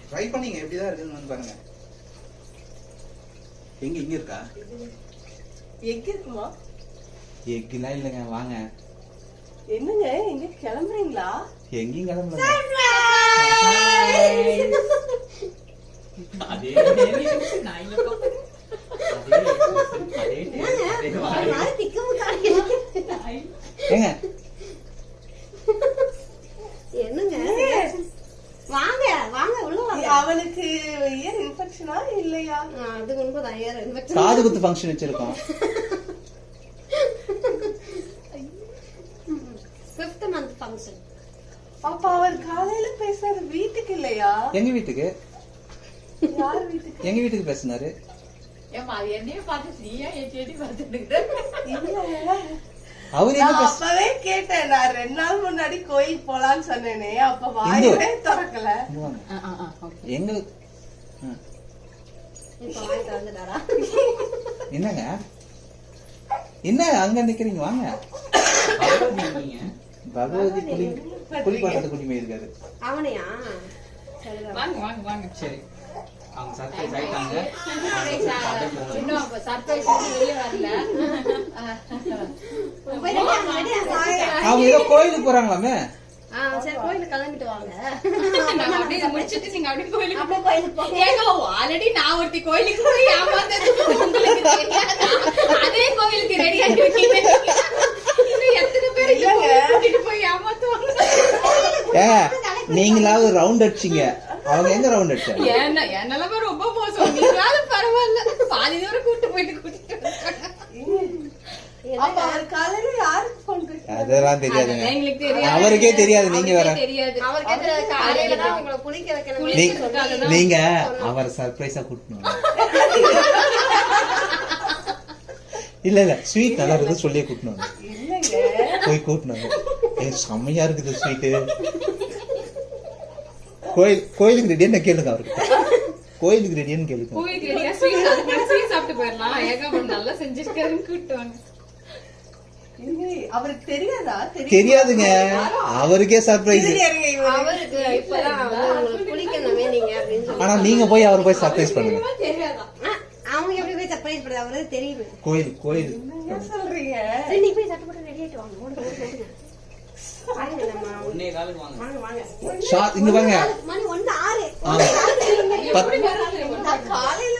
Try பண்ணீங்க எப்படிதான் இருக்குன்னு பாருங்க. எங்க இங்க இருக்கா? எக் இருக்குமா? எக்லாம் இல்லைங்க. வாங்க. என்னங்க எங்க கிளம்புறீங்களா? எங்கேயும் கிளம்பல. அதே ஏங்க என்னங்க வாங்க வாங்க உள்ள வாங்க. அவனுக்கு இயர் இன்ஃபெக்ஷனா இல்லையா? அது உண்மைதான். Year infection. காது குத்து ஃபங்க்ஷன் வச்சிருக்கோம். 5th month function. அப்ப அவர் காலையில பேசுறது வீட்டுக்கு இல்லையா? எங்க வீட்டுக்கு. யார் வீட்டுக்கு? எங்க வீட்டுக்கு பேசினாரு. ஏமா அது என்னைய பார்த்து நீயா என் செடி பார்த்துட்டு அவரு எங்க பேச அப்பவே கேட்டேன். நான் 2 நாள் முன்னாடி கோயில் போலான்னு சொன்னேனே, அப்ப வாயவே திறக்கல. எங்க இப்ப வாங்கிட்டு வந்துட்டாரா? என்னங்க என்ன அங்க நிக்கிறீங்க? வாங்க. பகவதி குளிப்பாட்டத்தை குடிமை இருக்காரு. அவனையா? வாங்க வாங்க வாங்க. சரி அவங்க சர்ப்ரைஸ் ஆயிட்டாங்க. இன்னும் அப்ப சர்ப்ரைஸ் வெளியே வரல. அவங்க ஏதோ கோயிலுக்கு போறாங்களாமே. சரி கோயிலுக்கு கிளம்பிட்டு வாங்க. நான் அப்படியே முடிச்சிட்டு நீங்க அப்படியே கோயிலுக்கு அப்படியே கோயிலுக்கு போங்க. ஏங்க ஆல்ரெடி நான் ஒருத்தி கோயிலுக்கு போய் ஏமாந்தது உங்களுக்கு தெரியாதா? அதே கோயிலுக்கு ரெடி ஆகி வைக்கீங்க. இன்னும் எத்தனை பேர் கூட்டிட்டு போய் ஏமாத்துவாங்க? நீங்களாவது ரவுண்ட் அடிச்சீங்க, அவங்க எங்க ரவுண்ட் அடிச்சாங்க? என் நிலைமை ரொம்ப மோசம். நீங்களாவது பரவாயில்ல, பாதி தூரம் கூட்டு போயிட்டு கூட்டிட்டு அப்ப அவர் காலையில யாருக்கு போன் பேசுறாரு? அதெல்லாம் தெரியாதுங்க. எங்களுக்கு தெரியாது. அவருக்கே தெரியாது. நீங்க வேற தெரியாது. அவருக்கே தெரியாது. காலையில தான் உங்களை குளிக்க வைக்கணும். நீங்க அவரை சர்ப்ரைஸா கூட்டணும். இல்ல இல்ல ஸ்வீட் நல்லா இருக்குது சொல்லியே கூட்டணும். இல்லங்க போய் கூட்டணும். செம்மையா இருக்குது ஸ்வீட்டு. கோயிலுக்கு ரெடியா கேளுங்க. அவருக்கு கோயிலுக்கு ரெடியான்னு கேளுங்க. கோயிலுக்கு ரெடியா ஸ்வீட் சாப்பிட்டு போயிடலாம். ஏகப்பட்ட நல்லா செஞ்சிருக்காருன்னு கூட்டுவாங்க. அவருக்கு தெரியாதா? தெரியாதுங்க. அவருக்கே சர்ப்ரைஸ். அவருக்கு இப்பதான் உங்களுக்கு குளிக்கணுமே நீங்க அப்படின்னு சொல்லி. ஆனா நீங்க போய் அவர் போய் சர்ப்ரைஸ் பண்ணுங்க. தெரியாதா? அவங்க எப்படி போய் சர்ப்ரைஸ் பண்ணுறது? அவருக்கு தெரியுது. கோயில் என்ன சொல்றீங்க? சரி நீ போய் சட்டை போட்டு ரெடி ஆயிட்டு வாங்க. ஓடுங்க ஓடுங்க. வாங்க வாங்க. இங்க வாங்க. மணி 1:06. ஆமா. நான் காலையில